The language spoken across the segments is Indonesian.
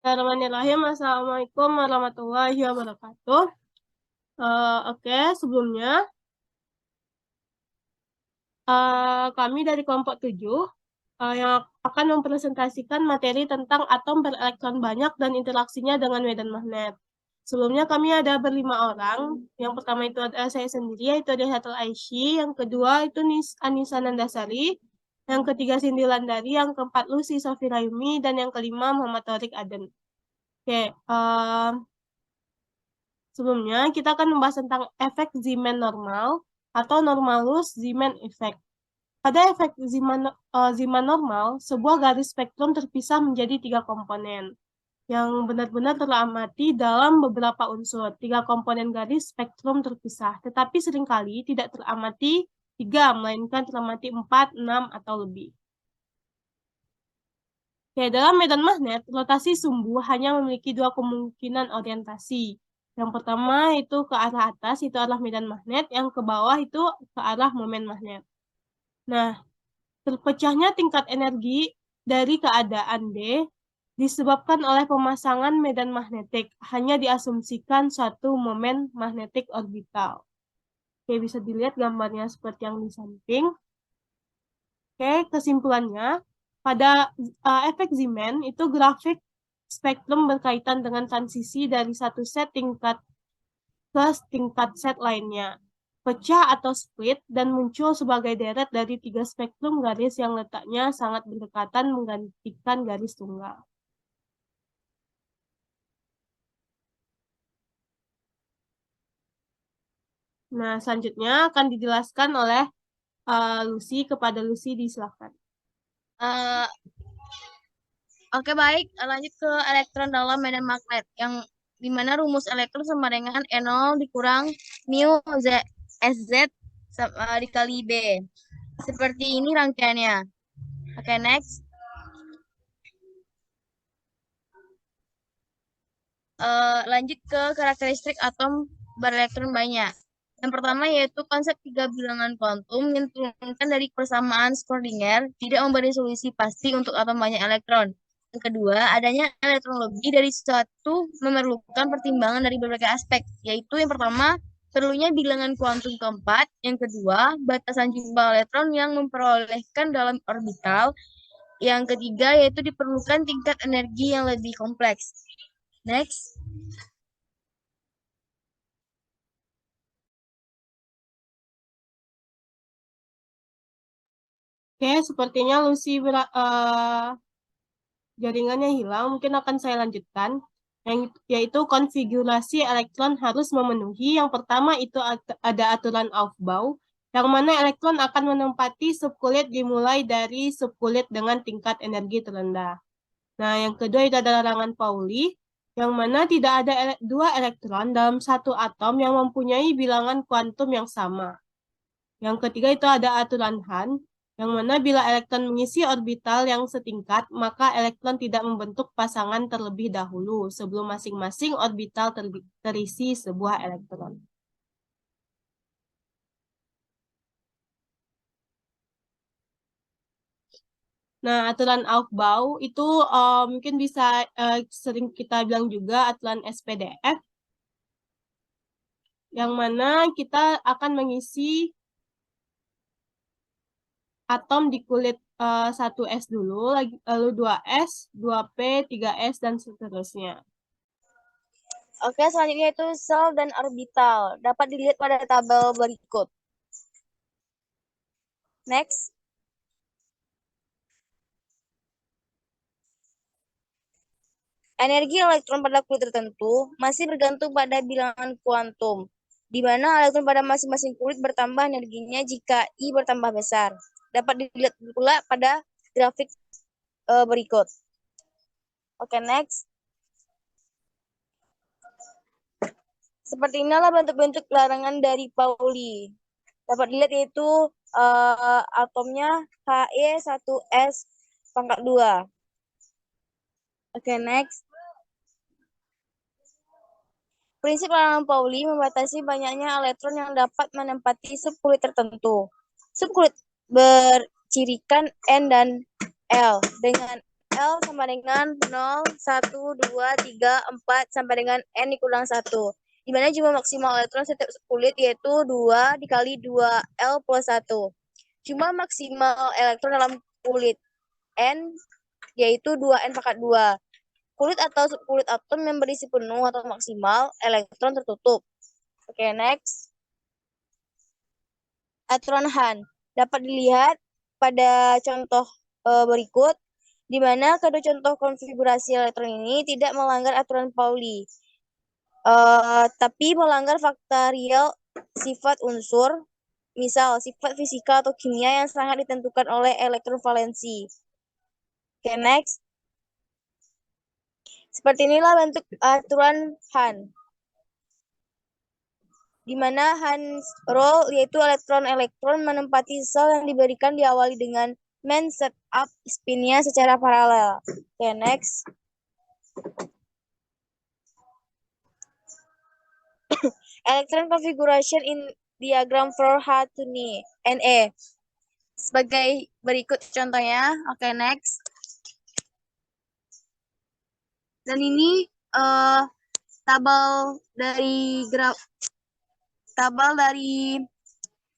Bismillahirrahmanirrahim. Assalamualaikum warahmatullahi wabarakatuh. Oke, sebelumnya kami dari kelompok 7 yang akan mempresentasikan materi tentang atom berelektron banyak dan interaksinya dengan medan magnet. Sebelumnya kami ada berlima orang. Yang pertama itu adalah saya sendiri, yaitu Dehatul Aisy. Yang kedua itu Anissa Nandasari. Yang ketiga Cindy Landari. Yang keempat Lucy Sofirayumi. Dan yang kelima Muhammad Taurik Aden. Oke, sebelumnya kita akan membahas tentang efek Zeeman normal atau Normalus-Zeeman effect. Pada efek Zeeman normal, sebuah garis spektrum terpisah menjadi 3 komponen yang benar-benar teramati dalam beberapa unsur. 3 komponen garis spektrum terpisah, tetapi seringkali tidak teramati 3, melainkan teramati 4, 6, atau lebih. Oke, dalam medan magnet, rotasi sumbu hanya memiliki 2 kemungkinan orientasi. Yang pertama itu ke arah atas, itu arah medan magnet. Yang ke bawah itu ke arah momen magnet. Nah, terpecahnya tingkat energi dari keadaan D disebabkan oleh pemasangan medan magnetik. Hanya diasumsikan suatu momen magnetik orbital. Oke, bisa dilihat gambarnya seperti yang di samping. Oke, kesimpulannya, pada efek Zeeman itu grafik spektrum berkaitan dengan transisi dari satu set tingkat ke tingkat set lainnya, pecah atau split, dan muncul sebagai deret dari 3 spektrum garis yang letaknya sangat berdekatan menggantikan garis tunggal. Nah, selanjutnya akan dijelaskan oleh Lucy. Kepada Lucy, disilakan. Eh, Oke, baik, lanjut ke elektron dalam medan magnet yang dimana rumus elektron sama dengan E0 dikurang mu SZ dikali B. Seperti ini rangkaiannya. Oke, next. Lanjut ke karakteristik atom berelektron banyak. Yang pertama yaitu konsep 3 bilangan kuantum yang diturunkan dari persamaan Schrödinger tidak memberi solusi pasti untuk atom banyak elektron. Yang kedua, adanya elektron lebih dari suatu memerlukan pertimbangan dari berbagai aspek, yaitu yang pertama, perlunya bilangan kuantum keempat, yang kedua, batasan jumlah elektron yang memperolehkan dalam orbital, yang ketiga yaitu diperlukan tingkat energi yang lebih kompleks. Next. Oke, sepertinya Lucy jaringannya hilang. Mungkin akan saya lanjutkan. Yaitu konfigurasi elektron harus memenuhi. Yang pertama itu ada aturan Aufbau, yang mana elektron akan menempati subkulit dimulai dari subkulit dengan tingkat energi terendah. Nah, yang kedua itu adalah larangan Pauli, yang mana tidak ada dua elektron dalam satu atom yang mempunyai bilangan kuantum yang sama. Yang ketiga itu ada aturan Hahn, yang mana bila elektron mengisi orbital yang setingkat, maka elektron tidak membentuk pasangan terlebih dahulu sebelum masing-masing orbital terisi sebuah elektron. Nah, aturan Aufbau itu mungkin bisa sering kita bilang juga aturan SPDF, yang mana kita akan mengisi atom di kulit 1S dulu, lalu 2S, 2P, 3S, dan seterusnya. Oke, selanjutnya itu sel dan orbital. Dapat dilihat pada tabel berikut. Next. Energi elektron pada kulit tertentu masih bergantung pada bilangan kuantum, di mana elektron pada masing-masing kulit bertambah energinya jika I bertambah besar. Dapat dilihat pula pada grafik berikut. Oke, next. Seperti inilah bentuk-bentuk larangan dari Pauli. Dapat dilihat yaitu atomnya He1S pangkat 2. Oke, next. Prinsip larangan Pauli membatasi banyaknya elektron yang dapat menempati subkulit tertentu. Subkulit bercirikan N dan L dengan L sama dengan 0, 1, 2, 3, 4, sampai dengan N dikurang 1. Di mana jumlah maksimal elektron setiap kulit yaitu 2 dikali 2L plus 1. Jumlah maksimal elektron dalam kulit N yaitu 2N pangkat 2. Kulit atau subkulit atom yang berisi penuh atau maksimal elektron tertutup. Oke, next. Aturan Hahn dapat dilihat pada contoh berikut, di mana kedua contoh konfigurasi elektron ini tidak melanggar aturan Pauli, tapi melanggar fakta real sifat unsur, misal sifat fisika atau kimia yang sangat ditentukan oleh elektron valensi. Oke, next. Seperti inilah bentuk aturan Hahn, di mana Hahn rule yaitu elektron-elektron menempati sel yang diberikan diawali dengan main set up spinnya secara paralel. Oke, next. Electron configuration in diagram for H to Na sebagai berikut contohnya. Oke, next. Dan ini tabel dari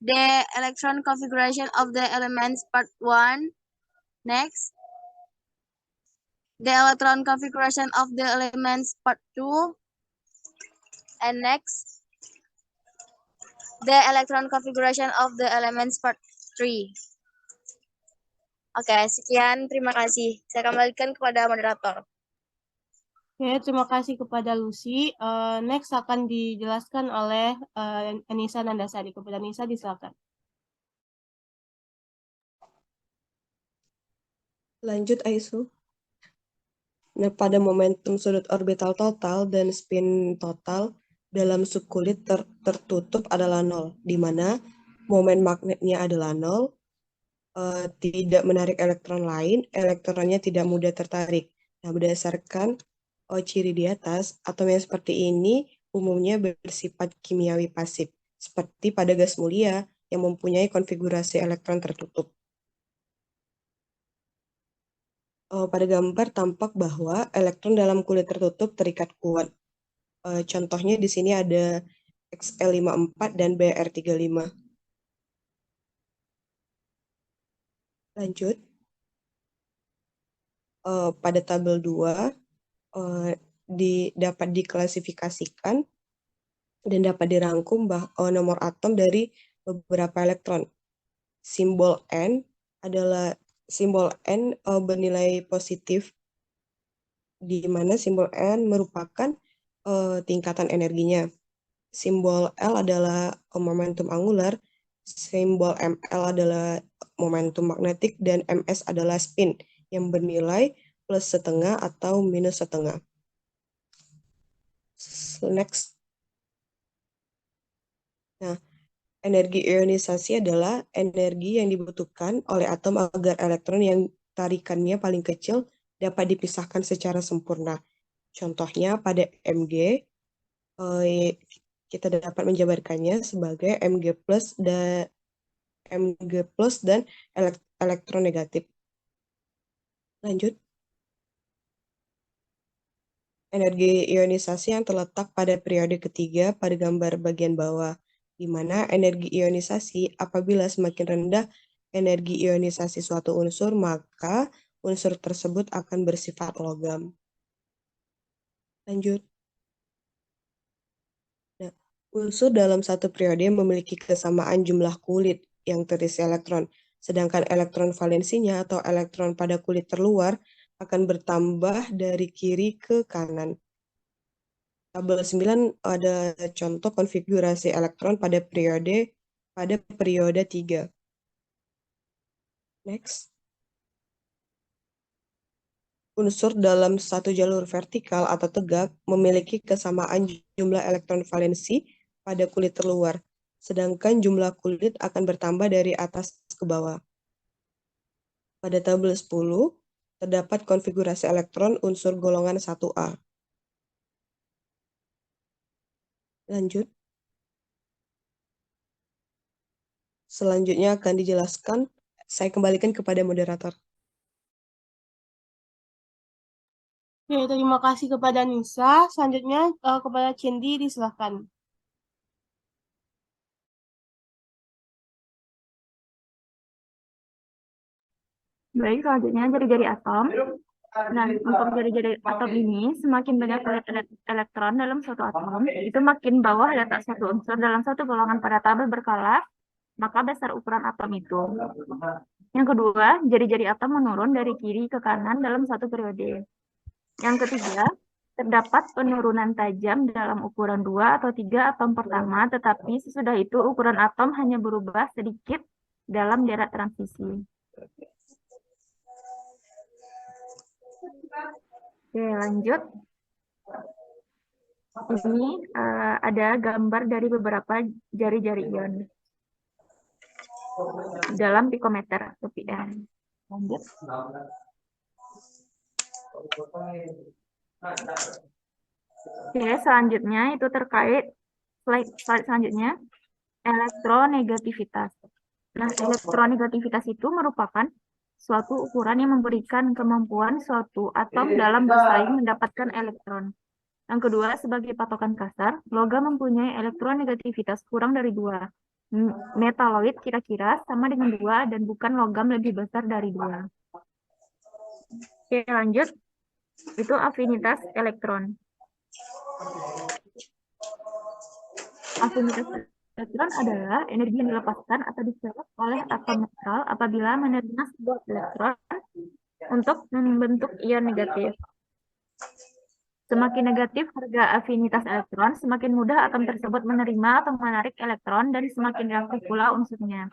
the electron configuration of the elements part 1. Next. The electron configuration of the elements part 2. And next, the electron configuration of the elements part 3. Oke, sekian. Terima kasih. Saya kembalikan kepada moderator. Oke, terima kasih kepada Lucy. Next akan dijelaskan oleh Anissa Nandasari. Kepada Anissa, disilakan. Lanjut, Aisu. Nah, pada momentum sudut orbital total dan spin total dalam subkulit tertutup adalah 0, di mana momen magnetnya adalah 0, tidak menarik elektron lain, elektronnya tidak mudah tertarik. Nah, berdasarkan ciri di atas, atom yang seperti ini umumnya bersifat kimiawi pasif, seperti pada gas mulia yang mempunyai konfigurasi elektron tertutup. Pada gambar tampak bahwa elektron dalam kulit tertutup terikat kuat. Contohnya di sini ada Xl54 dan Br35. Lanjut. Pada tabel 2 dapat diklasifikasikan dan dapat dirangkum nomor atom dari beberapa elektron. Simbol N bernilai positif, di mana simbol N merupakan tingkatan energinya. Simbol L adalah momentum angular, simbol ML adalah momentum magnetik, dan MS adalah spin yang bernilai plus setengah atau minus setengah. Next. Nah, energi ionisasi adalah energi yang dibutuhkan oleh atom agar elektron yang tarikannya paling kecil dapat dipisahkan secara sempurna. Contohnya pada Mg, kita dapat menjabarkannya sebagai Mg plus dan elektron negatif. Lanjut. Energi ionisasi yang terletak pada periode ketiga pada gambar bagian bawah, di mana energi ionisasi apabila semakin rendah energi ionisasi suatu unsur, maka unsur tersebut akan bersifat logam. Lanjut. Nah, unsur dalam satu periode memiliki kesamaan jumlah kulit yang terisi elektron, sedangkan elektron valensinya atau elektron pada kulit terluar akan bertambah dari kiri ke kanan. Tabel 9 ada contoh konfigurasi elektron pada periode 3. Next. Unsur dalam satu jalur vertikal atau tegak memiliki kesamaan jumlah elektron valensi pada kulit terluar, sedangkan jumlah kulit akan bertambah dari atas ke bawah. Pada tabel 10, terdapat konfigurasi elektron unsur golongan 1A. Lanjut. Selanjutnya akan dijelaskan, saya kembalikan kepada moderator. Oke, terima kasih kepada Nisa. Selanjutnya kepada Cindy disilahkan. Baik, selanjutnya jari-jari atom. Nah, untuk jari-jari atom ini, semakin banyak elektron dalam suatu atom, itu makin bawah letak suatu unsur dalam satu golongan pada tabel berkala, maka besar ukuran atom itu. Yang kedua, jari-jari atom menurun dari kiri ke kanan dalam satu periode. Yang ketiga, terdapat penurunan tajam dalam ukuran 2 atau 3 atom pertama, tetapi sesudah itu ukuran atom hanya berubah sedikit dalam daerah transisi. Oke, lanjut. Ini ada gambar dari beberapa jari-jari ion dalam pikometer atau PM. Lanjut. Oke, selanjutnya itu terkait slide selanjutnya elektronegativitas. Nah, elektronegativitas itu merupakan suatu ukuran yang memberikan kemampuan suatu atom dalam bersaing mendapatkan elektron. Yang kedua, sebagai patokan kasar, logam mempunyai elektronegativitas kurang dari 2. Metaloid kira-kira sama dengan 2 dan bukan logam lebih besar dari 2. Oke, lanjut. Itu afinitas elektron. Afinitas elektron adalah energi yang dilepaskan atau diserap oleh atom netral apabila menerima sebuah elektron untuk membentuk ion negatif. Semakin negatif harga afinitas elektron, semakin mudah atom tersebut menerima atau menarik elektron dan semakin reaktif pula unsurnya.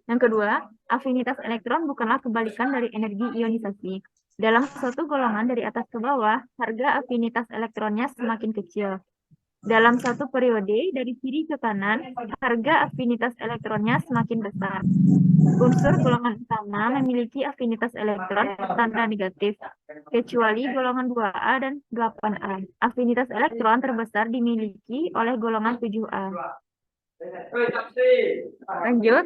Yang kedua, afinitas elektron bukanlah kebalikan dari energi ionisasi. Dalam suatu golongan dari atas ke bawah, harga afinitas elektronnya semakin kecil. Dalam satu periode dari kiri ke kanan, harga afinitas elektronnya semakin besar. Unsur golongan utama memiliki afinitas elektron tanda negatif, kecuali golongan 2A dan 8A. Afinitas elektron terbesar dimiliki oleh golongan 7A. Lanjut.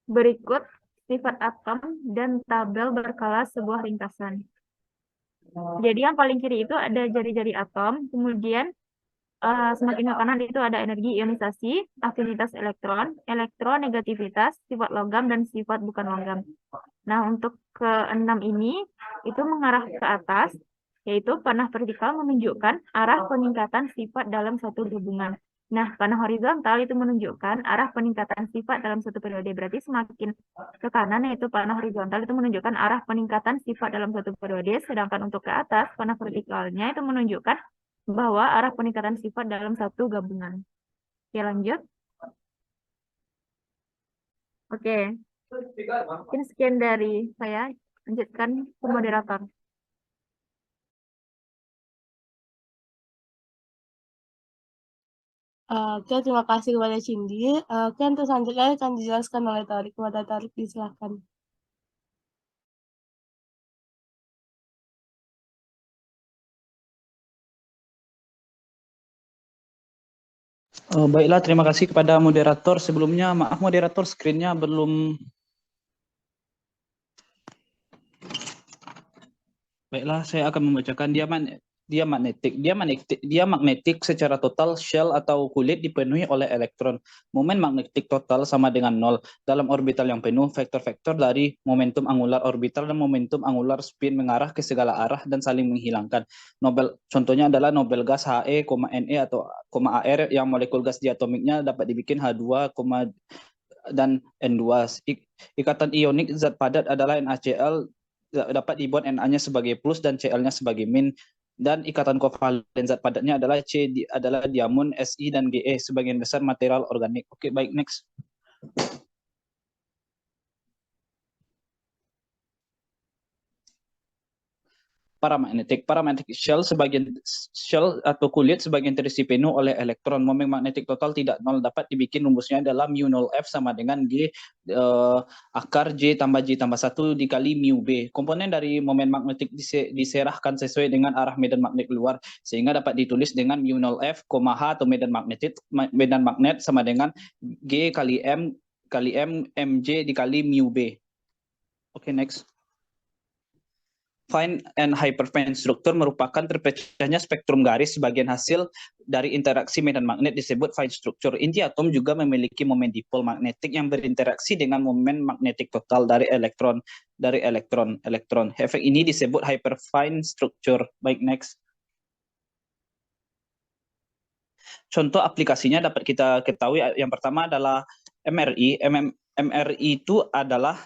Berikut sifat atom dan tabel berkala sebuah ringkasan. Jadi yang paling kiri itu ada jari-jari atom, kemudian semakin ke kanan itu ada energi ionisasi, afinitas elektron, elektronegativitas, sifat logam, dan sifat bukan logam. Nah, untuk ke-6 ini itu mengarah ke atas, yaitu panah vertikal menunjukkan arah peningkatan sifat dalam satu gabungan. Nah, panah horizontal itu menunjukkan arah peningkatan sifat dalam satu periode. Berarti semakin ke kanan, yaitu panah horizontal itu menunjukkan arah peningkatan sifat dalam satu periode, sedangkan untuk ke atas, panah vertikalnya itu menunjukkan bahwa arah peningkatan sifat dalam satu gabungan. Oke, lanjut. Oke. Mungkin sekian dari saya. Lanjutkan ke moderator. Oke, terima kasih kepada Cindy. Oke, untuk selanjutnya akan dijelaskan oleh Tarik. Kepada Tarik, disilahkan. Baiklah, terima kasih kepada moderator. Sebelumnya, maaf moderator, screen-nya belum. Baiklah, saya akan membacakan dia magnetik secara total. Shell atau kulit dipenuhi oleh elektron. Momen magnetik total sama dengan 0. Dalam orbital yang penuh, vektor-vektor dari momentum angular orbital dan momentum angular spin mengarah ke segala arah dan saling menghilangkan. Contohnya adalah Nobel gas He, Ne atau Ar yang molekul gas diatomiknya dapat dibikin H2, dan N2. Ikatan ionik zat padat adalah NaCl, dapat dibuat Na-nya sebagai plus dan Cl-nya sebagai min, dan ikatan kovalen zat padatnya adalah adalah diamond, Si dan Ge, sebagian besar material organik. Oke, baik, next. Paramagnetic shell atau kulit sebagian terisi penuh oleh elektron. Momen magnetik total tidak nol. Dapat dibikin rumusnya adalah mu 0F sama dengan G akar J tambah J tambah 1 dikali mu B. Komponen dari momen magnetik diserahkan sesuai dengan arah medan magnet keluar, sehingga dapat ditulis dengan mu 0F, H atau medan magnet sama dengan G kali M dikali M, MJ dikali mu B. Oke, next. Fine and hyperfine struktur merupakan terpecahnya spektrum garis sebagian hasil dari interaksi medan magnet disebut fine struktur. Inti atom juga memiliki momen dipol magnetik yang berinteraksi dengan momen magnetik total dari elektron. Efek ini disebut hyperfine struktur. Baik, next. Contoh aplikasinya dapat kita ketahui yang pertama adalah MRI. MRI itu adalah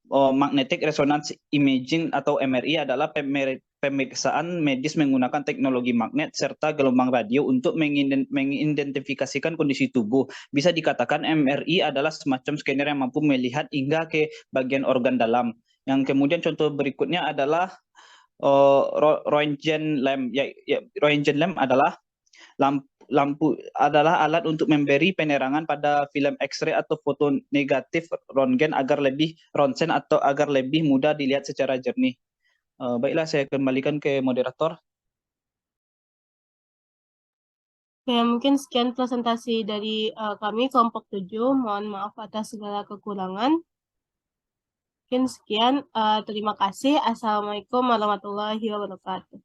magnetic resonance imaging atau MRI adalah pemeriksaan medis menggunakan teknologi magnet serta gelombang radio untuk mengidentifikasikan kondisi tubuh. Bisa dikatakan MRI adalah semacam scanner yang mampu melihat hingga ke bagian organ dalam. Yang kemudian contoh berikutnya adalah Roentgen lamp. Roentgen lamp adalah lampu adalah alat untuk memberi penerangan pada film X-ray atau foto negatif Röntgen agar lebih ronsen atau agar lebih mudah dilihat secara jernih. Baiklah, saya kembalikan ke moderator. Ya, mungkin sekian presentasi dari kami kelompok 7. Mohon maaf atas segala kekurangan. Mungkin sekian. Terima kasih. Assalamualaikum warahmatullahi wabarakatuh.